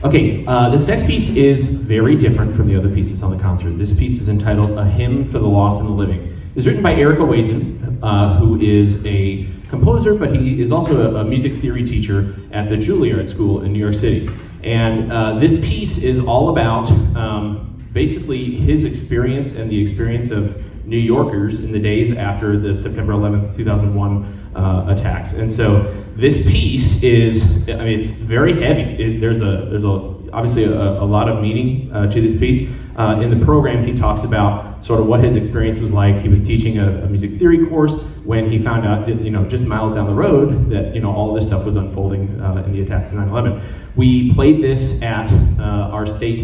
Okay, this next piece is very different from the other pieces on the concert. This piece is entitled A Hymn for the Lost and the Living. It's written by Eric Owazen, who is a composer, but he is also a music theory teacher at the Juilliard School in New York City. And this piece is all about basically his experience and the experience of New Yorkers in the days after the September 11th, 2001 attacks. And so this piece is, I mean, it's very heavy. There's obviously a lot of meaning to this piece. In the program, he talks about sort of what his experience was like. He was teaching a music theory course when he found out that, just miles down the road that, all this stuff was unfolding in the attacks of 9/11. We played this at our state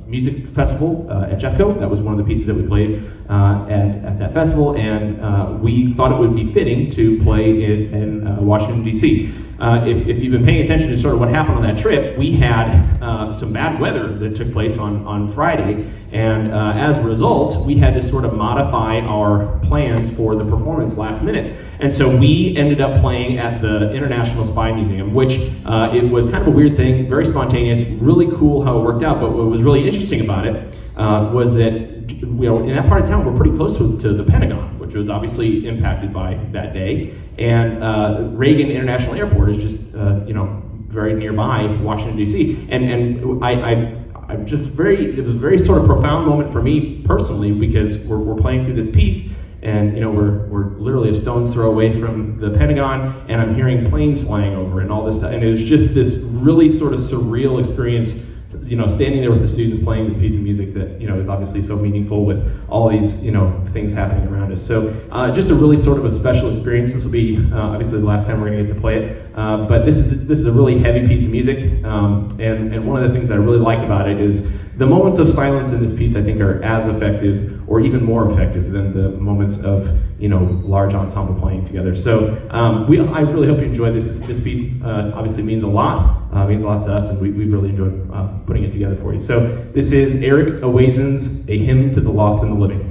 music festival at Jeffco. That was one of the pieces that we played at that festival, and we thought it would be fitting to play it in Washington, D.C. If you've been paying attention to sort of what happened on that trip, we had some bad weather that took place on Friday, and as a result, we had to sort of modify our plans for the performance last minute. And so we ended up playing at the International Spy Museum, which it was kind of a weird thing, very spontaneous, really cool how it worked out, but what was really interesting about it was that in that part of town, we're pretty close to the Pentagon, which was obviously impacted by that day. And Reagan International Airport is just, very nearby Washington, D.C. And I'm just it was a very sort of profound moment for me personally, because we're playing through this piece, and we're literally a stone's throw away from the Pentagon, and I'm hearing planes flying over and all this stuff. And it was just this really sort of surreal experience, standing there with the students playing this piece of music that, is obviously so meaningful with all these, things happening around us. So just a really sort of a special experience. This will be obviously the last time we're gonna get to play it. But this is a really heavy piece of music. And one of the things that I really like about it is the moments of silence in this piece, I think, are as effective or even more effective than the moments of, large ensemble playing together. So I really hope you enjoy this. This piece obviously means a lot to us, and we've really enjoyed putting it together for you. So this is Eric Owazen's A Hymn to the Lost and the Living.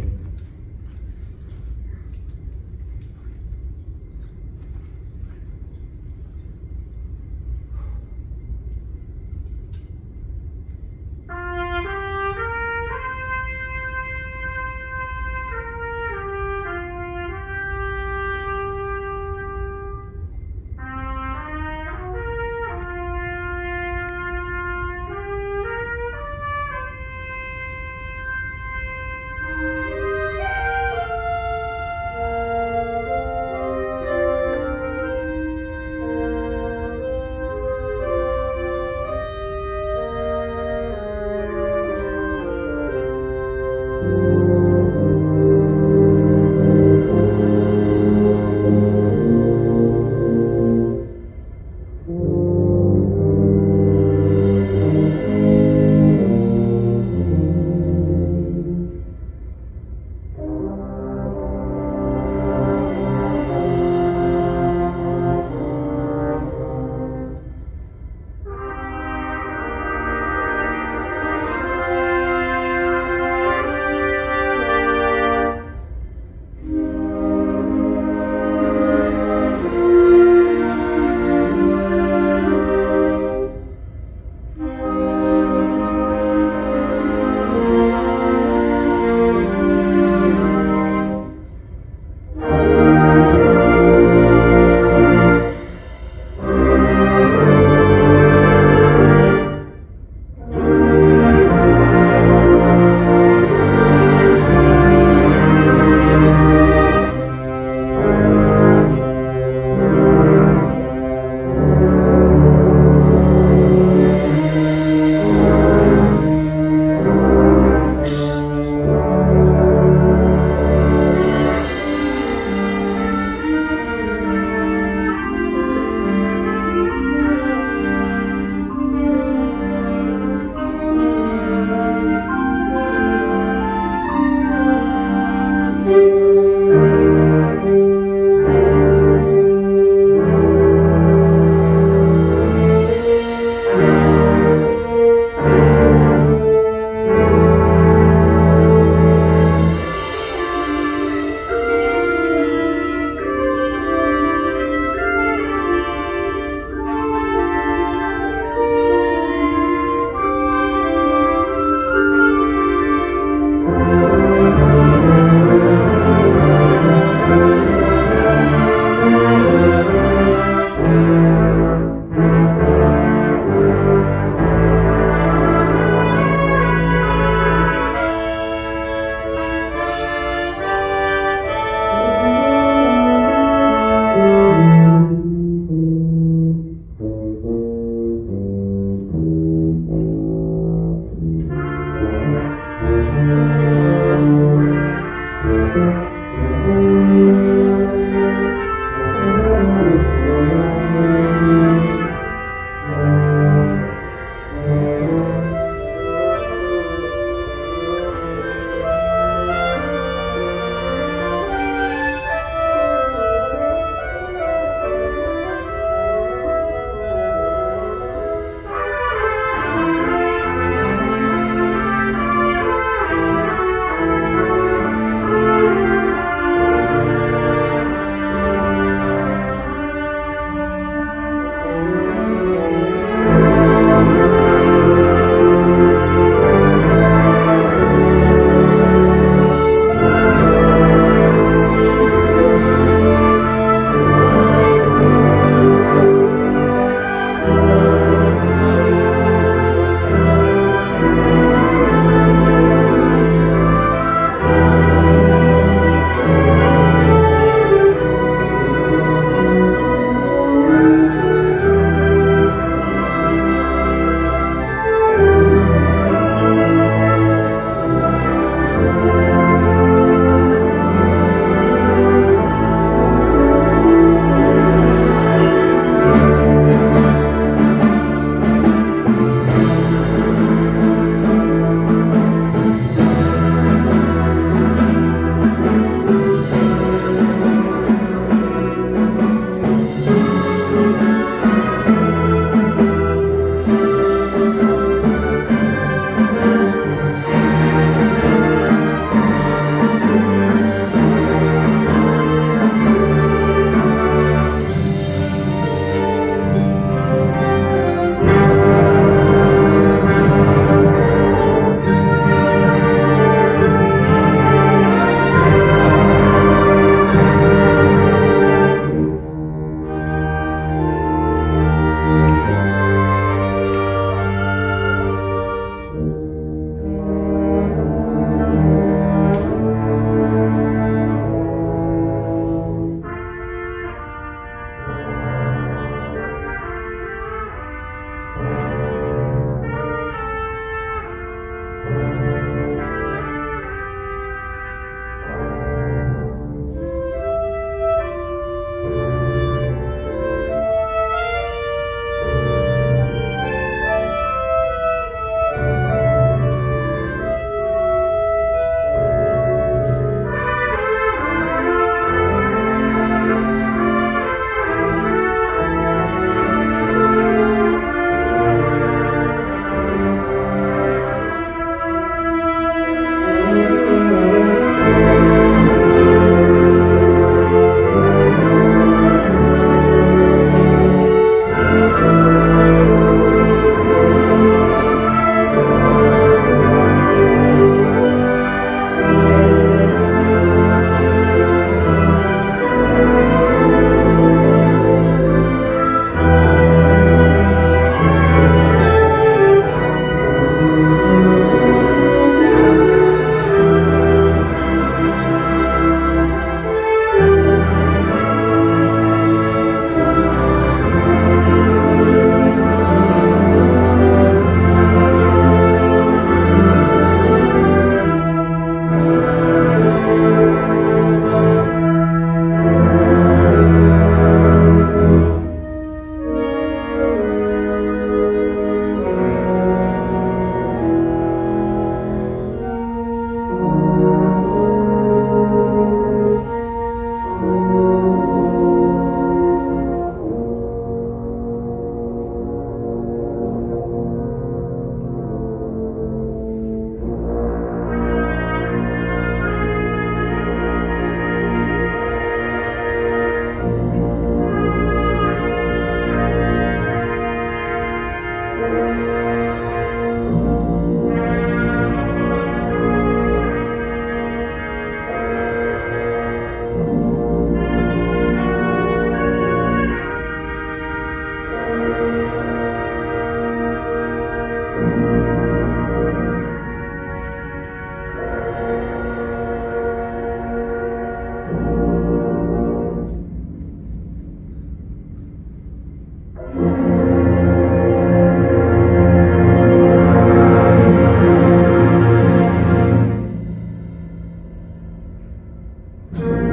Thank